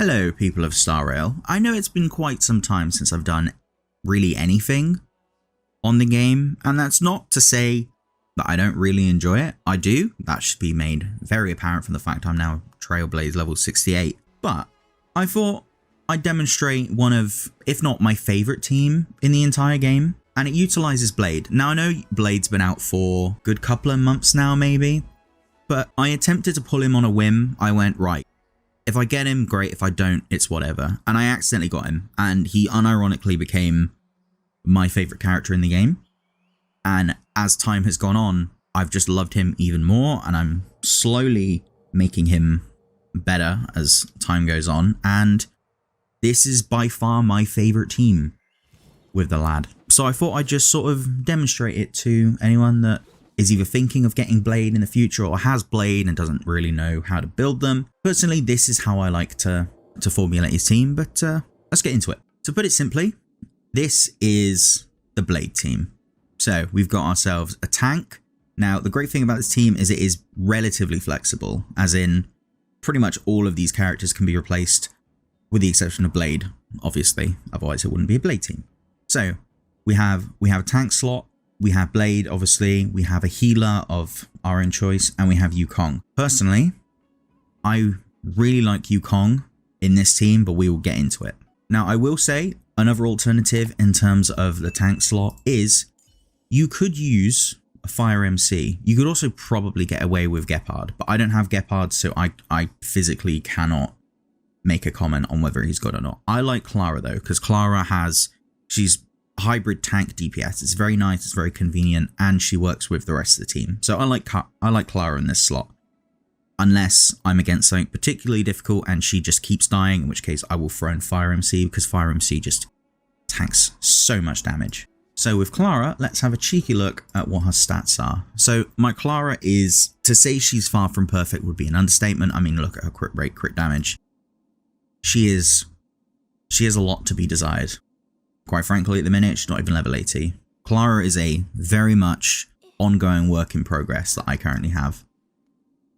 Hello, people of Star Rail. I know it's been quite some time since I've done really anything on the game, and that's not to say that I don't really enjoy it. I do. That should be made very apparent from the fact I'm now Trailblaze level 68. But I thought I'd demonstrate one of, if not my favourite team in the entire game, and it utilises Blade. Now, I know Blade's been out for a good couple of months now, maybe, but I attempted to pull him on a whim. I went, right, if I get him, great. If I don't, it's whatever. And I accidentally got him, and he unironically became my favourite character in the game. And as time has gone on, I've just loved him even more, and I'm slowly making him better as time goes on. And this is by far my favourite team with the lad. So I thought I'd just sort of demonstrate it to anyone that is either thinking of getting Blade in the future or has Blade and doesn't really know how to build them. Personally, this is how I like to formulate his team, but let's get into it. To put it simply, this is the Blade team. So we've got ourselves a tank. Now, the great thing about this team is it is relatively flexible, as in pretty much all of these characters can be replaced with the exception of Blade, obviously, otherwise it wouldn't be a Blade team. So we have a tank slot. We have Blade, obviously, we have a healer of our own choice, and we have Yukong. Personally, I really like Yukong in this team, but we will get into it. Now, I will say, another alternative in terms of the tank slot is you could use a Fire MC. You could also probably get away with Gepard, but I don't have Gepard, so I physically cannot make a comment on whether he's good or not. I like Clara, though, because Clara she's hybrid tank DPS. It's very nice, it's very convenient, and she works with the rest of the team. So I like Clara in this slot. Unless I'm against something particularly difficult and she just keeps dying, in which case I will throw in Fire MC, because Fire MC just tanks so much damage. So with Clara, let's have a cheeky look at what her stats are. So my Clara is, to say she's far from perfect would be an understatement. I mean, look at her crit rate, crit damage. She has a lot to be desired. Quite frankly, at the minute, she's not even level 80. Clara is a very much ongoing work in progress that I currently have.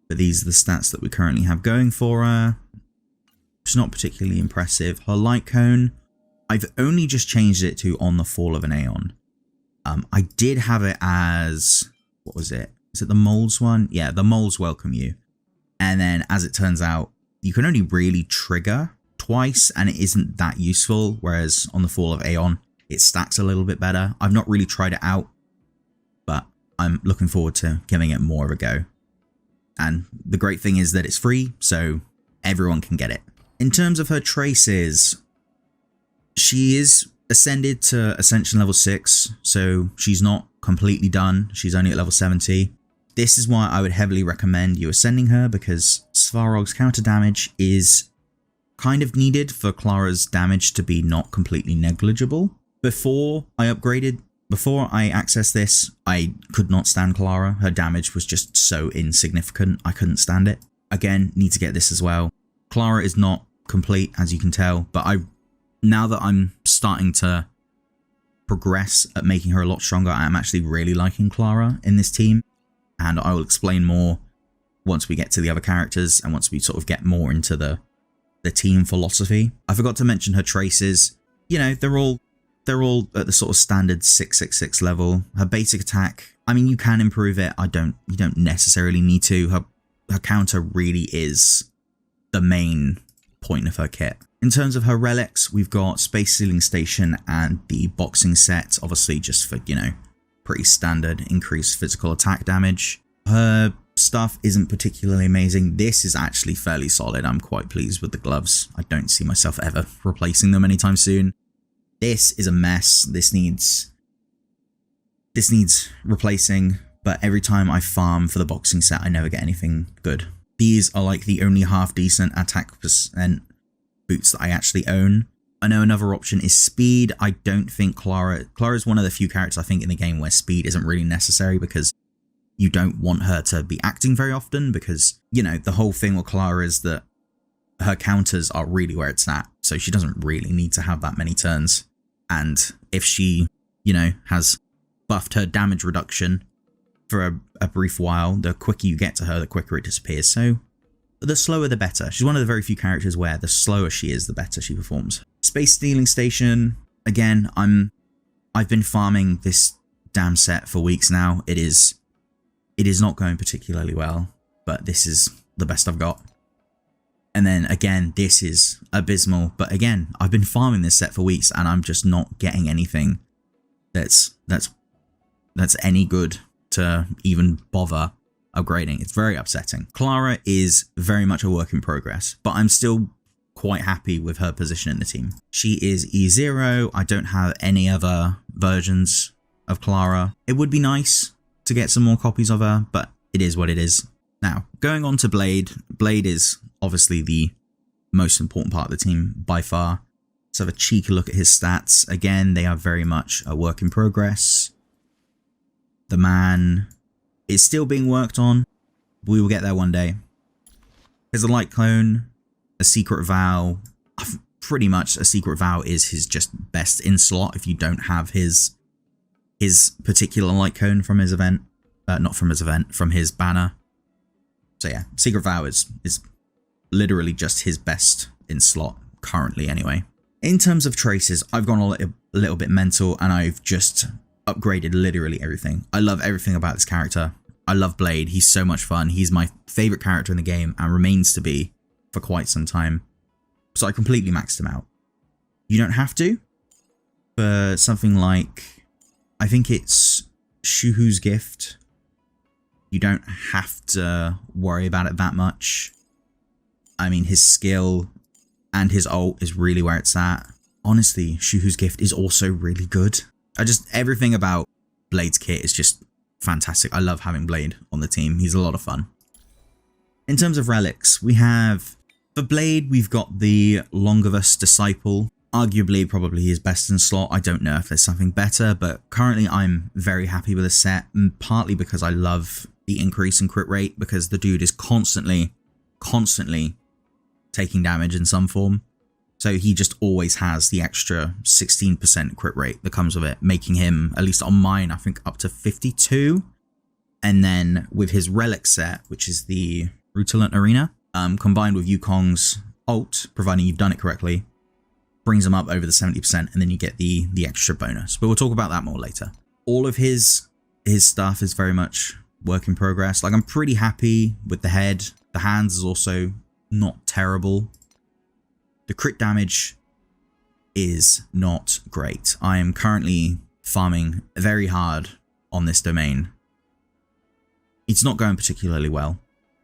But these are the stats that we currently have going for her. It's not particularly impressive. Her light cone, I've only just changed it to on the fall of an Aeon. I did have it as, what was it? Is it the moles one? Yeah, the moles welcome you. And then as it turns out, you can only really trigger twice and it isn't that useful, whereas on the fall of Aeon it stacks a little bit better. I've not really tried it out, but I'm looking forward to giving it more of a go. And the great thing is that it's free, so everyone can get it. In terms of her traces, she is ascended to Ascension level 6, so she's not completely done. She's only at level 70. This is why I would heavily recommend you ascending her, because Svarog's counter damage is kind of needed for Clara's damage to be not completely negligible. Before I accessed this, I could not stand Clara. Her damage was just so insignificant, I couldn't stand it. Again, need to get this as well. Clara is not complete, as you can tell, but now that I'm starting to progress at making her a lot stronger, I'm actually really liking Clara in this team, and I will explain more once we get to the other characters and once we sort of get more into the team philosophy. I forgot to mention her traces. You know, they're all at the sort of standard 666 level. Her basic attack, I mean, you can improve it. You don't necessarily need to. Her counter really is the main point of her kit. In terms of her relics, we've got Space Sealing Station and the boxing set, obviously just for, you know, pretty standard increased physical attack damage. Her stuff isn't particularly amazing. This is actually fairly solid. I'm quite pleased with the gloves. I don't see myself ever replacing them anytime soon. This is a mess. This needs replacing, but every time I farm for the boxing set, I never get anything good. These are like the only half decent attack percent boots that I actually own. I know another option is speed. I don't think Clara is one of the few characters I think in the game where speed isn't really necessary, because you don't want her to be acting very often, because, you know, the whole thing with Clara is that her counters are really where it's at, so she doesn't really need to have that many turns. And if she, you know, has buffed her damage reduction for a brief while, the quicker you get to her, the quicker it disappears. So the slower the better. She's one of the very few characters where the slower she is, the better she performs. Space Stealing Station, again, I've been farming this damn set for weeks now. It is not going particularly well, but this is the best I've got. And then again, this is abysmal, but again, I've been farming this set for weeks and I'm just not getting anything that's any good to even bother upgrading. It's very upsetting. Clara is very much a work in progress, but I'm still quite happy with her position in the team. She is E0. I don't have any other versions of Clara. It would be nice to get some more copies of her, but it is what it is. Now, going on to Blade. Blade is obviously the most important part of the team by far. Let's have a cheeky look at his stats. Again, they are very much a work in progress. The man is still being worked on. We will get there one day. There's a light clone, a secret vow. Pretty much a secret vow is his just best in slot if you don't have his particular light cone from his event. Not from his event, from his banner. So yeah, secret vow is literally just his best in slot currently anyway. In terms of traces, I've gone a little bit mental and I've just upgraded literally everything. I love everything about this character. I love Blade. He's so much fun. He's my favorite character in the game and remains to be for quite some time. So I completely maxed him out. You don't have to. For something like, I think it's Shuhu's Gift, you don't have to worry about it that much. I mean, his skill and his ult is really where it's at. Honestly, Shuhu's Gift is also really good. Everything about Blade's kit is just fantastic. I love having Blade on the team. He's a lot of fun. In terms of relics, we have, for Blade, we've got the Longavus Disciple. Arguably, probably his best in slot. I don't know if there's something better, but currently I'm very happy with the set, partly because I love the increase in crit rate, because the dude is constantly taking damage in some form. So he just always has the extra 16% crit rate that comes with it, making him, at least on mine, I think up to 52. And then with his relic set, which is the Rutilant Arena, combined with Yukong's ult, providing you've done it correctly, brings him up over the 70%, and then you get the extra bonus. But we'll talk about that more later. All of his stuff is very much work in progress. Like, I'm pretty happy with the head. The hands is also not terrible. The crit damage is not great. I am currently farming very hard on this domain. It's not going particularly well.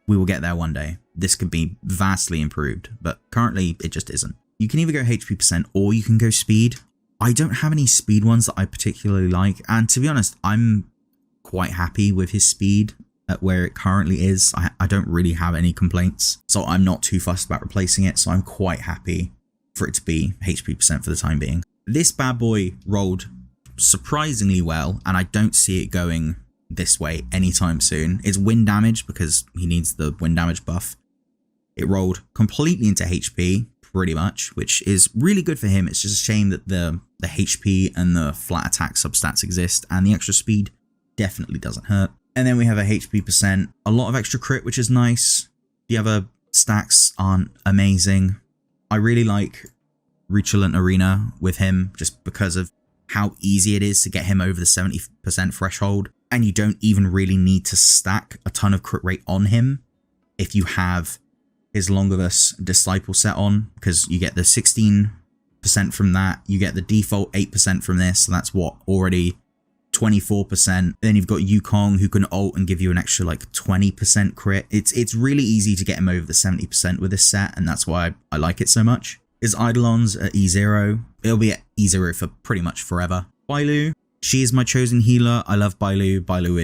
We will get there one day. This could be vastly improved, but currently it just isn't. You can either go HP percent or you can go speed. I don't have any speed ones that I particularly like, and to be honest, I'm quite happy with his speed at where it currently is. I don't really have any complaints, so I'm not too fussed about replacing it, so I'm quite happy for it to be HP percent for the time being. This bad boy rolled surprisingly well, and I don't see it going this way anytime soon. It's wind damage because he needs the wind damage buff. It rolled completely into HP, pretty much, which is really good for him. It's just a shame that the HP and the flat attack substats exist, and the extra speed definitely doesn't hurt. And then we have a HP percent, a lot of extra crit, which is nice. The other stacks aren't amazing. I really like Rutilant Arena with him just because of how easy it is to get him over the 70% threshold. And you don't even really need to stack a ton of crit rate on him if you have his Longavus Disciple set on, because you get the 16% from that. You get the default 8% from this. So that's what, already 24%. Then you've got Yukong, who can ult and give you an extra like 20% crit. It's really easy to get him over the 70% with this set, and that's why I like it so much. His Eidolon's at E0. It'll be at E0 for pretty much forever. Bailu, she is my chosen healer. I love Bailu. Bailu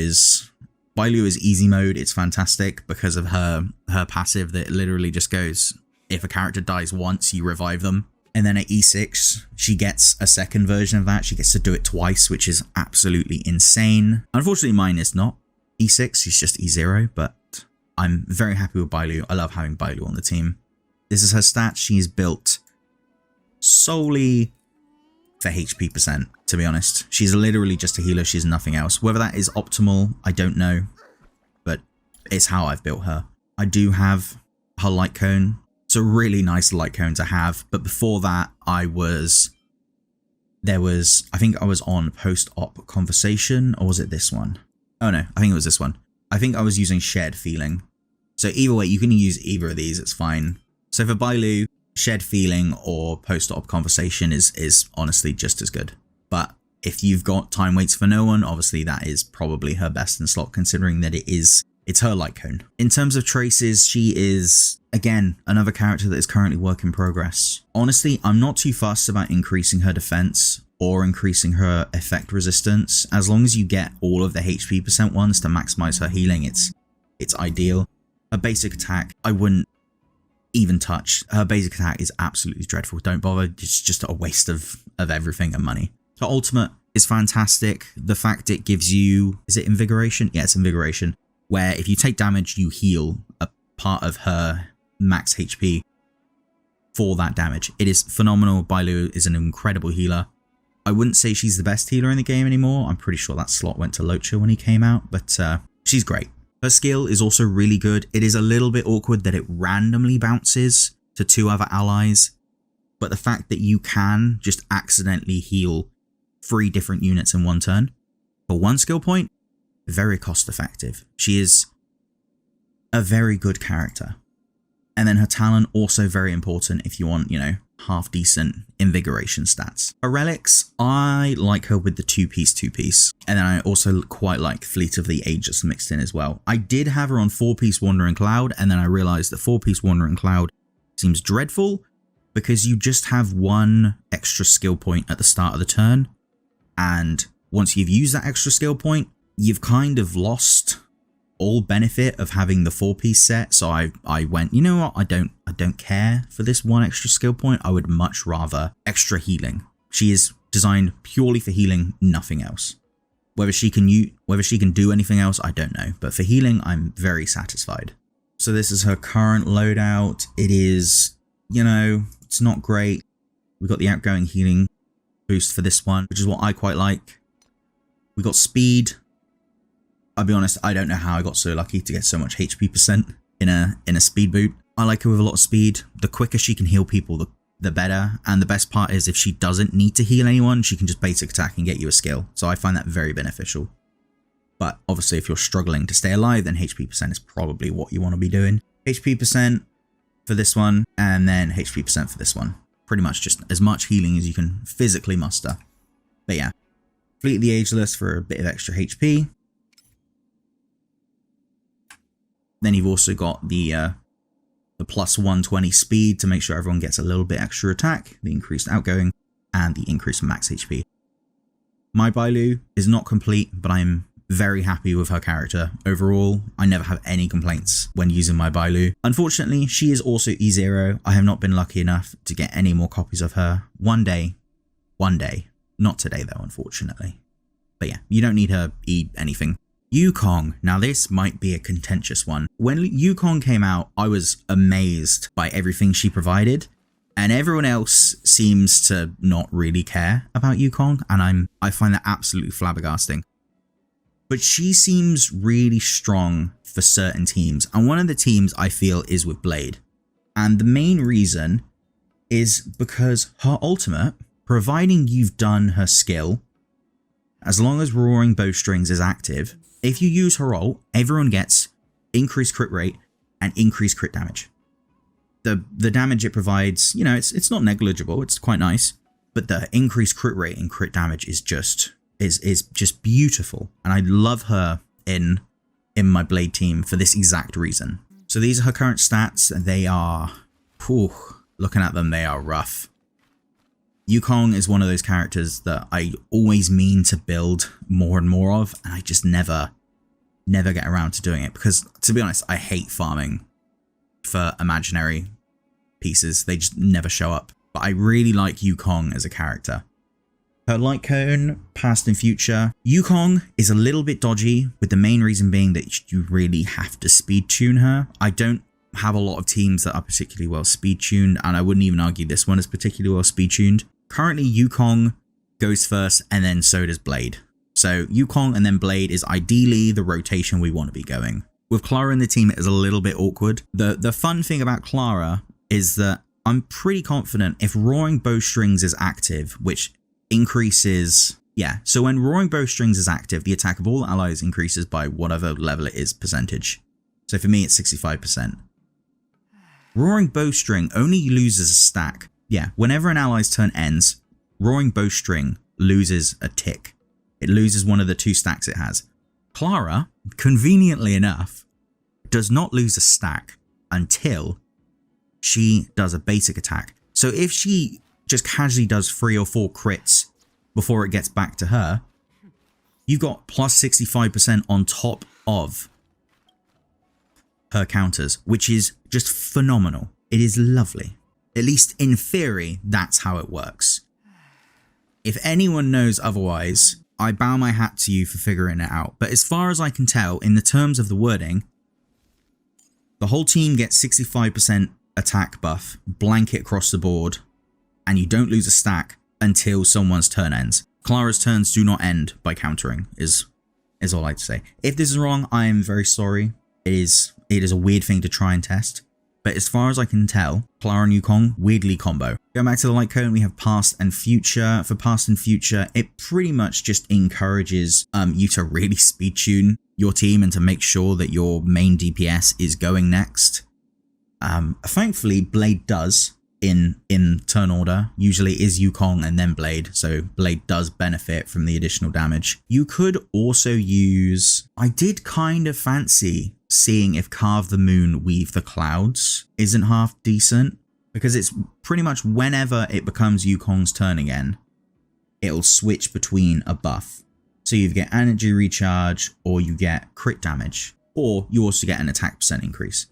is easy mode. It's fantastic because of her passive that literally just goes, if a character dies once, you revive them. And then at E6, she gets a second version of that. She gets to do it twice, which is absolutely insane. Unfortunately, mine is not E6. She's just E0, but I'm very happy with Bailu. I love having Bailu on the team. This is her stat. She's built solely for HP percent, to be honest. She's literally just a healer. She's nothing else. Whether that is optimal, I don't know, but it's how I've built her. I do have her light cone. It's a really nice light cone to have. But before that, I think I was on post-op conversation, or was it this one? Oh no, I think it was this one. I think I was using shared feeling. So either way, you can use either of these, it's fine. So for Bailu, shared feeling or post-op conversation is honestly just as good. But if you've got time waits for no one, obviously that is probably her best in slot, considering that it's her light cone. In terms of traces, she is, again, another character that is currently work in progress. Honestly, I'm not too fussed about increasing her defense or increasing her effect resistance. As long as you get all of the HP percent ones to maximize her healing, it's ideal. Her basic attack, I wouldn't even touch. Her basic attack is absolutely dreadful. Don't bother. It's just a waste of everything and money. Her ultimate is fantastic. The fact it gives you, is it invigoration? Yeah, it's invigoration, where if you take damage, you heal a part of her max HP for that damage. It is phenomenal. Bailu is an incredible healer. I wouldn't say she's the best healer in the game anymore. I'm pretty sure that slot went to Locha when he came out, but she's great. Her skill is also really good. It is a little bit awkward that it randomly bounces to 2 other allies, but the fact that you can just accidentally heal 3 different units in one turn for 1 skill point, very cost effective. She is a very good character. And then her talent, also very important if you want, you know, half decent invigoration stats. Her relics, I like her with the 2-piece. And then I also quite like Fleet of the Aegis mixed in as well. I did have her on 4-piece Wandering Cloud, and then I realized that 4-piece Wandering Cloud seems dreadful because you just have 1 extra skill point at the start of the turn. And once you've used that extra skill point, you've kind of lost all benefit of having the 4-piece set. So I went, you know what, I don't care for this 1 extra skill point. I would much rather extra healing. She is designed purely for healing, nothing else. Whether she can do anything else, I don't know, but for healing, I'm very satisfied. So this is her current loadout. It is, you know, it's not great. We got the outgoing healing boost for this one, which is what I quite like. We got speed. I'll be honest, I don't know how I got so lucky to get so much HP percent in a speed boot. I like her with a lot of speed. The quicker she can heal people, the better. And the best part is if she doesn't need to heal anyone, she can just basic attack and get you a skill. So I find that very beneficial. But obviously, if you're struggling to stay alive, then HP percent is probably what you want to be doing. HP percent for this one, and then HP percent for this one. Pretty much just as much healing as you can physically muster. But yeah, Fleet of the Ageless for a bit of extra HP. Then you've also got the plus 120 speed to make sure everyone gets a little bit extra attack, the increased outgoing, and the increased max HP. My Bailu is not complete, but I'm very happy with her character. Overall, I never have any complaints when using my Bailu. Unfortunately, she is also E0. I have not been lucky enough to get any more copies of her. One day. Not today though, unfortunately. But yeah, you don't need her E anything. Yukong. Now this might be a contentious one. When Yukong came out, I was amazed by everything she provided, and everyone else seems to not really care about Yukong, and I find that absolutely flabbergasting. But she seems really strong for certain teams, and one of the teams I feel is with Blade. And the main reason is because her ultimate, providing you've done her skill, as long as Roaring Bowstrings is active, if you use her ult, everyone gets increased crit rate and increased crit damage. The damage it provides, you know, it's not negligible, it's quite nice, but the increased crit rate and crit damage is just beautiful, and I love her in my Blade team for this exact reason. So these are her current stats. They are, looking at them, they are rough. Yukong is one of those characters that I always mean to build more and more of, and I just never get around to doing it because, to be honest, I hate farming for imaginary pieces. They just never show up. But I really like Yukong as a character. Her light cone, past and future. Yukong is a little bit dodgy, with the main reason being that you really have to speed tune her. I don't have a lot of teams that are particularly well speed tuned, and I wouldn't even argue this one is particularly well speed tuned. Currently, Yukong goes first, and then so does Blade. So Yukong and then Blade is ideally the rotation we want to be going. With Clara in the team, it is a little bit awkward. The fun thing about Clara is that I'm pretty confident if Roaring Bowstrings is active, which increases... Yeah, so when Roaring Bowstrings is active, the attack of all allies increases by whatever level it is percentage. So for me, it's 65%. Roaring Bowstring only loses a stack. Yeah, whenever an ally's turn ends, Roaring Bowstring loses a tick. It loses one of the 2 stacks it has. Clara, conveniently enough, does not lose a stack until she does a basic attack. So if she just casually does 3 or 4 crits before it gets back to her, you've got plus 65% on top of her counters, which is just phenomenal. It is lovely. At least in theory, that's how it works. If anyone knows otherwise, I bow my hat to you for figuring it out. But as far as I can tell, in the terms of the wording, the whole team gets 65% attack buff, blanket across the board, and you don't lose a stack until someone's turn ends. Clara's turns do not end by countering, is all I'd say. If this is wrong, I am very sorry. It is a weird thing to try and test. But as far as I can tell, Clara and Yukong weirdly combo. Going back to the light cone, we have past and future. For past and future, it pretty much just encourages you to really speed tune your team and to make sure that your main DPS is going next. Thankfully, Blade does in turn order. Usually is Yukong and then Blade, so Blade does benefit from the additional damage. You could also use... I did kind of fancy seeing if Carve the Moon, Weave the Clouds isn't half decent, because it's pretty much whenever it becomes Yukong's turn again, it'll switch between a buff. So you get energy recharge, or you get crit damage, or you also get an attack percent increase.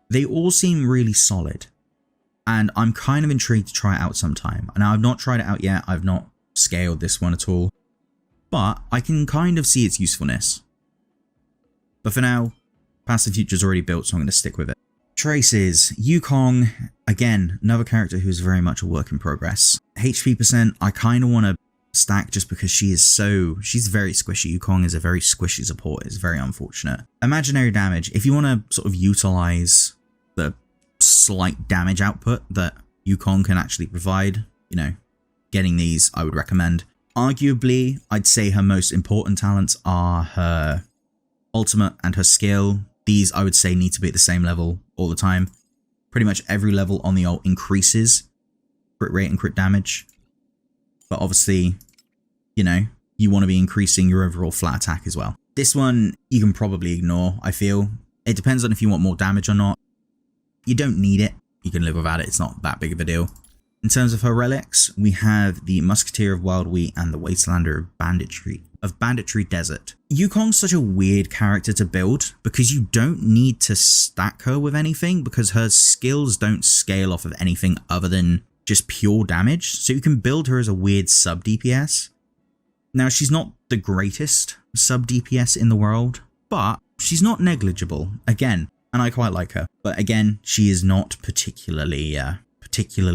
They all seem really solid, and I'm kind of intrigued to try it out sometime. Now, I've not tried it out yet, I've not scaled this one at all, but I can kind of see its usefulness. But for now, Past and Future's already built, so I'm going to stick with it. Traces. Yukong, again, another character who's very much a work in progress. HP percent, I kind of want to stack just because she's very squishy. Yukong is a very squishy support. It's very unfortunate. Imaginary damage. If you want to sort of utilize the slight damage output that Yukong can actually provide, you know, getting these I would recommend. Arguably, I'd say her most important talents are her ultimate and her skill. These I would say need to be at the same level all the time. Pretty much every level on the ult increases crit rate and crit damage. But obviously, you know, you want to be increasing your overall flat attack as well. This one you can probably ignore, I feel. It depends on if you want more damage or not. You don't need it. You can live without it. It's not that big of a deal. In terms of her relics, we have the Musketeer of Wild Wheat and the Wastelander of Banditry Desert. Yukong's such a weird character to build because you don't need to stack her with anything because her skills don't scale off of anything other than just pure damage. So you can build her as a weird sub DPS. Now, she's not the greatest sub DPS in the world, but she's not negligible, again, and I quite like her. But again, she is not particularly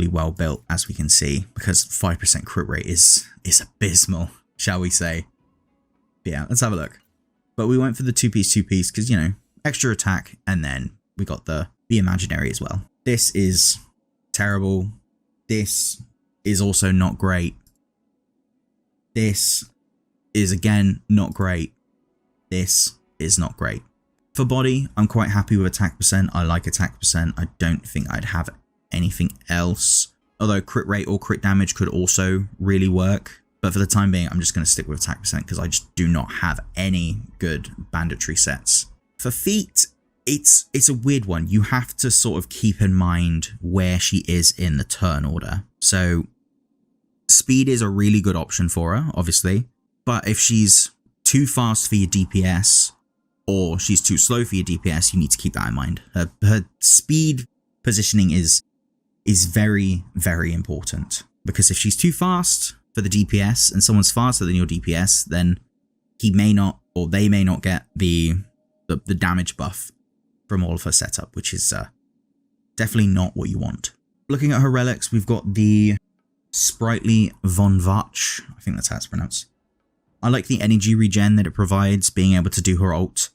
well built, as we can see, because 5% crit rate is abysmal, shall we say. But yeah, let's have a look. But we went for the two-piece because, you know, extra attack, and then we got the imaginary as well. This is terrible. This is also not great. This is, again, not great. This is not great. For body, I'm quite happy with attack percent. I like attack percent. I don't think I'd have anything else. Although crit rate or crit damage could also really work. But for the time being, I'm just going to stick with attack percent because I just do not have any good banditry sets. For feat, it's a weird one. You have to sort of keep in mind where she is in the turn order. So speed is a really good option for her, obviously. But if she's too fast for your DPS or she's too slow for your DPS, you need to keep that in mind. Her speed positioning is very, very important. Because if she's too fast for the DPS and someone's faster than your DPS, then he may not, or they may not get the damage buff from all of her setup, which is definitely not what you want. Looking at her relics, we've got the Sprightly Von Vach. I think that's how it's pronounced. I like the energy regen that it provides, being able to do her ult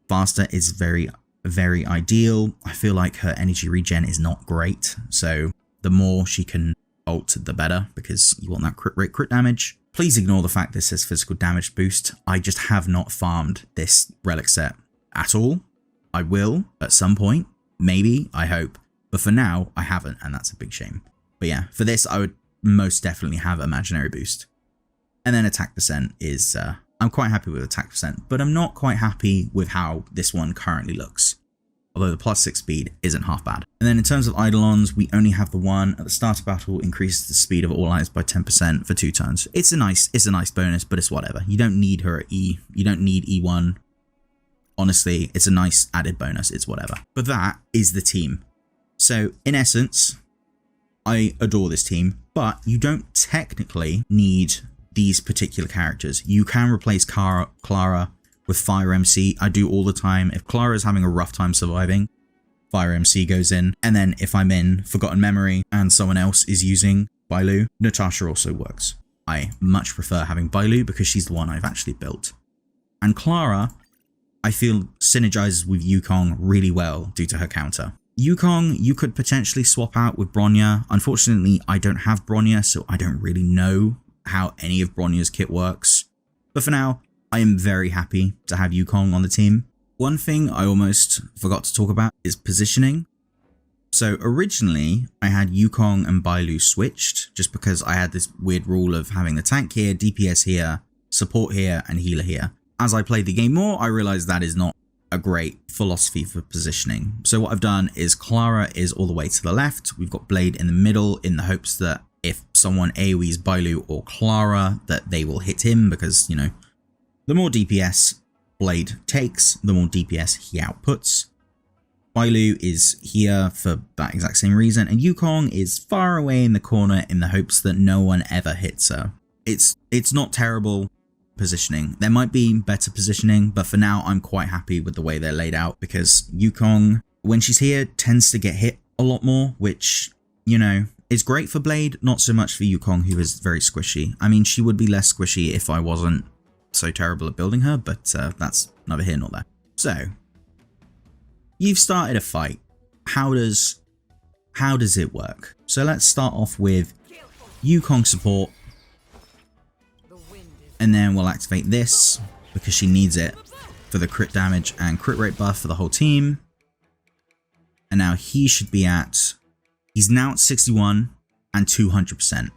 faster is very, very ideal. I feel like her energy regen is not great, so the more she can ult, the better, because you want that crit rate, crit damage. Please ignore the fact this says physical damage boost. I just have not farmed this relic set at all. I will at some point, maybe, I hope, but for now I haven't, and that's a big shame. But yeah, for this I would most definitely have imaginary boost. And then attack percent is, I'm quite happy with attack percent, but I'm not quite happy with how this one currently looks. Although the +6 speed isn't half bad. And then in terms of Eidolons, we only have the one. At the start of battle, increases the speed of all items by 10% for 2 turns. It's a nice bonus, but it's whatever. You don't need her at E. You don't need E1. Honestly, it's a nice added bonus. It's whatever. But that is the team. So in essence, I adore this team, but you don't technically need these particular characters. You can replace Clara with Fire MC. I do all the time. If Clara is having a rough time surviving, Fire MC goes in. And then if I'm in Forgotten Memory and someone else is using Bailu, Natasha also works. I much prefer having Bailu because she's the one I've actually built. And Clara, I feel, synergizes with Yukong really well due to her counter. Yukong, you could potentially swap out with Bronya. Unfortunately, I don't have Bronya, so I don't really know how any of Bronya's kit works. But for now, I am very happy to have Yukong on the team. One thing I almost forgot to talk about is positioning. So originally, I had Yukong and Bailu switched, just because I had this weird rule of having the tank here, DPS here, support here, and healer here. As I played the game more, I realized that is not a great philosophy for positioning. So what I've done is Clara is all the way to the left. We've got Blade in the middle in the hopes that if someone AoEs Bailu or Clara, that they will hit him because, you know, the more DPS Blade takes, the more DPS he outputs. Bailu is here for that exact same reason, and Yukong is far away in the corner in the hopes that no one ever hits her. It's not terrible positioning. There might be better positioning, but for now I'm quite happy with the way they're laid out because Yukong, when she's here, tends to get hit a lot more, which, you know, is great for Blade, not so much for Yukong, who is very squishy. I mean, she would be less squishy if I wasn't so terrible at building her, but that's neither here nor there. So, you've started a fight. How does it work? So let's start off with Yukong support, and then we'll activate this because she needs it for the crit damage and crit rate buff for the whole team. And now he should be at, he's now at 61 and 200%,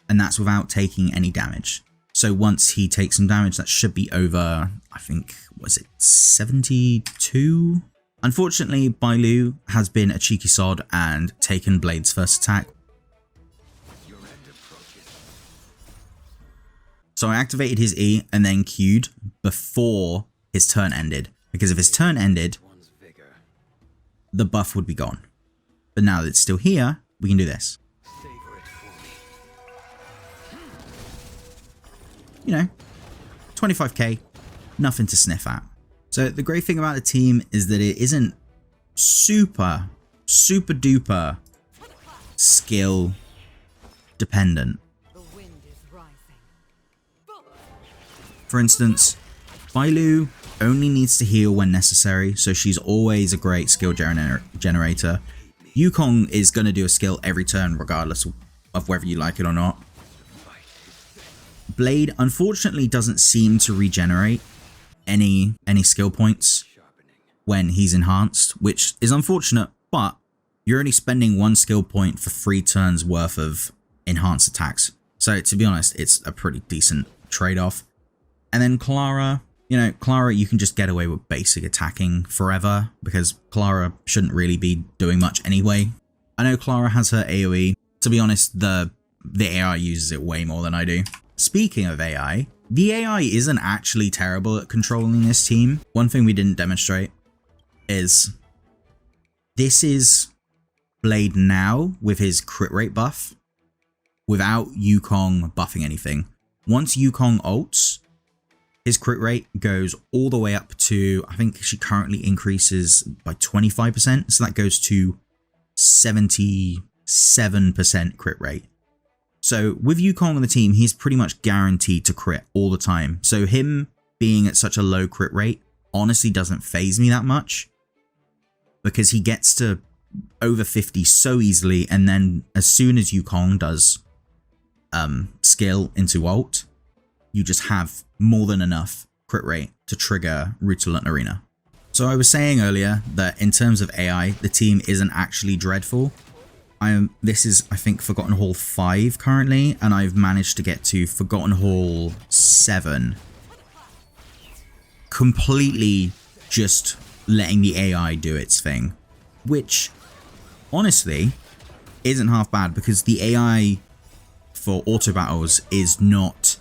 and that's without taking any damage. So once he takes some damage, that should be over, I think, was it 72? Unfortunately, Bailu has been a cheeky sod and taken Blade's first attack. So I activated his E and then Q'd before his turn ended, because if his turn ended, the buff would be gone. But now that it's still here, we can do this. You know, 25k, nothing to sniff at. So the great thing about the team is that it isn't super duper skill dependent. For instance, Bailu only needs to heal when necessary, so she's always a great skill generator. Yukong is going to do a skill every turn regardless of whether you like it or not. Blade unfortunately doesn't seem to regenerate any skill points when he's enhanced, which is unfortunate, but you're only spending 1 skill point for 3 turns worth of enhanced attacks. So to be honest, it's a pretty decent trade-off. And then Clara, you know, Clara, you can just get away with basic attacking forever because Clara shouldn't really be doing much anyway. I know Clara has her AoE. To be honest, the AI uses it way more than I do. Speaking of AI, the AI isn't actually terrible at controlling this team. One thing we didn't demonstrate is this is Blade now with his crit rate buff without Yukong buffing anything. Once Yukong ults, his crit rate goes all the way up to, I think she currently increases by 25%. So that goes to 77% crit rate. So with Yukong on the team, he's pretty much guaranteed to crit all the time. So him being at such a low crit rate honestly doesn't faze me that much, because he gets to over 50 so easily, and then as soon as Yukong does skill into ult, you just have more than enough crit rate to trigger Rutilant Arena. So I was saying earlier that in terms of AI, the team isn't actually dreadful. This is, I think, Forgotten Hall 5 currently, and I've managed to get to Forgotten Hall 7. Completely just letting the AI do its thing, which honestly isn't half bad, because the AI for auto battles is not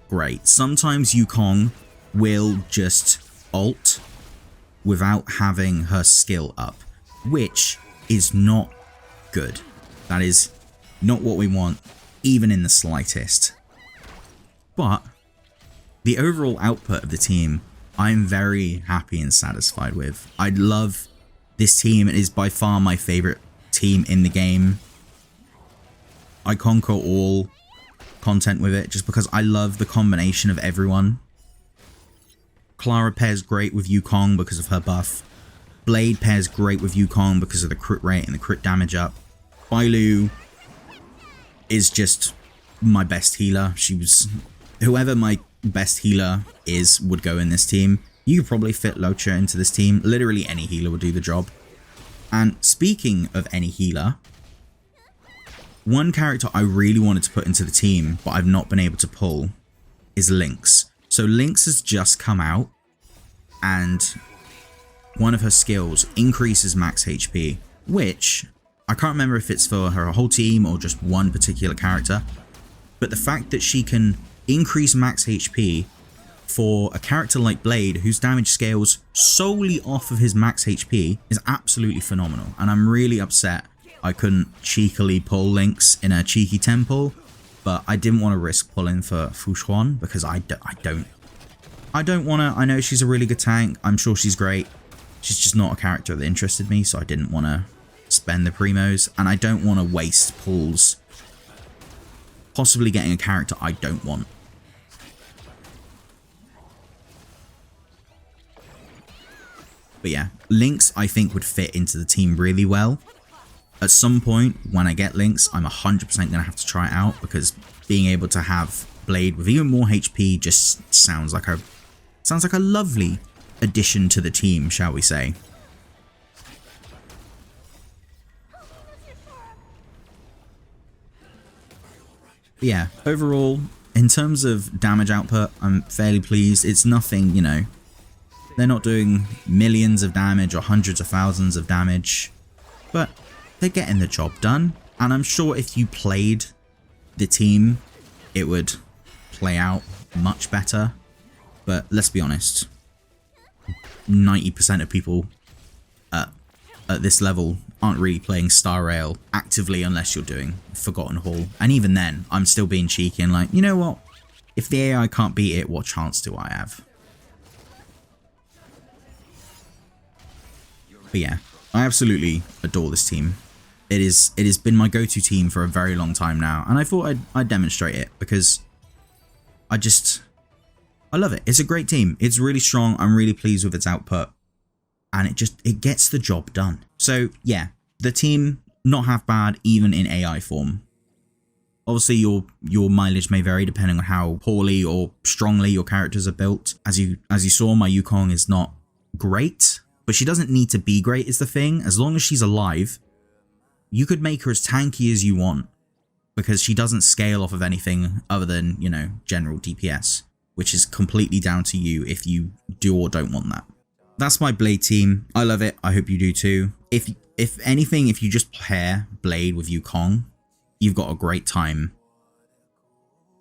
great. Sometimes Yukong will just ult without having her skill up, which is not good. That is not what we want, even in the slightest. But the overall output of the team, I'm very happy and satisfied with. I love this team. It is by far my favorite team in the game. I conquer all content with it just because I love the combination of everyone. Clara pairs great with Yukong because of her buff. Blade pairs great with Yukong because of the crit rate and the crit damage up. Bailu is just my best healer. Whoever my best healer is would go in this team. You could probably fit Locha into this team. Literally any healer would do the job. And speaking of any healer, one character I really wanted to put into the team, but I've not been able to pull, is Lynx. So Lynx has just come out, and one of her skills increases max HP, which I can't remember if it's for her whole team or just one particular character, but the fact that she can increase max HP for a character like Blade, whose damage scales solely off of his max HP, is absolutely phenomenal. And I'm really upset I couldn't cheekily pull Lynx in a cheeky temple, but I didn't want to risk pulling for Fu Xuan because I don't want to. I know she's a really good tank. I'm sure she's great. She's just not a character that interested me, so I didn't want to spend the primos, and I don't want to waste pulls possibly getting a character I don't want. But yeah, Lynx I think would fit into the team really well. At some point when I get Lynx, I'm 100% going to have to try it out, because being able to have Blade with even more HP just sounds like a lovely addition to the team, shall we say. But yeah, overall, in terms of damage output, I'm fairly pleased. It's nothing, you know, they're not doing millions of damage or hundreds of thousands of damage, but they're getting the job done. And I'm sure if you played the team, it would play out much better. But let's be honest, 90% of people at this level aren't really playing Star Rail actively unless you're doing Forgotten Hall. And even then, I'm still being cheeky and like, you know what? If the AI can't beat it, what chance do I have? But yeah, I absolutely adore this team. It has been my go-to team for a very long time now, and I thought I'd demonstrate it because I love it. It's a great team. It's really strong. I'm really pleased with its output, and it gets the job done. So yeah, the team, not half bad even in AI form. Obviously your mileage may vary depending on how poorly or strongly your characters are built. As you saw, my Yukong is not great, but she doesn't need to be great is the thing. As long as she's alive, you could make her as tanky as you want, because she doesn't scale off of anything other than, you know, general DPS, which is completely down to you if you do or don't want that. That's my Blade team. I love it. I hope you do too. If anything, if you just pair Blade with Yukong, you've got a great time.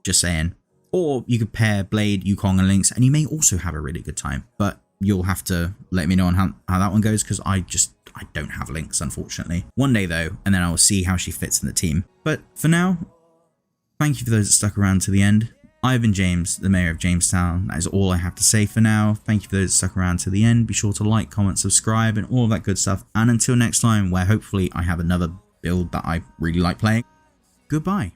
Just saying. Or you could pair Blade, Yukong, and Lynx, and you may also have a really good time. But you'll have to let me know on how that one goes, because I don't have Lynx, unfortunately. One day though, and then I will see how she fits in the team. But for now, thank you for those that stuck around to the end. I've been James, the Mayor of JamessTown. That is all I have to say for now. Thank you for those that stuck around to the end. Be sure to like, comment, subscribe, and all of that good stuff. And until next time, where hopefully I have another build that I really like playing, goodbye.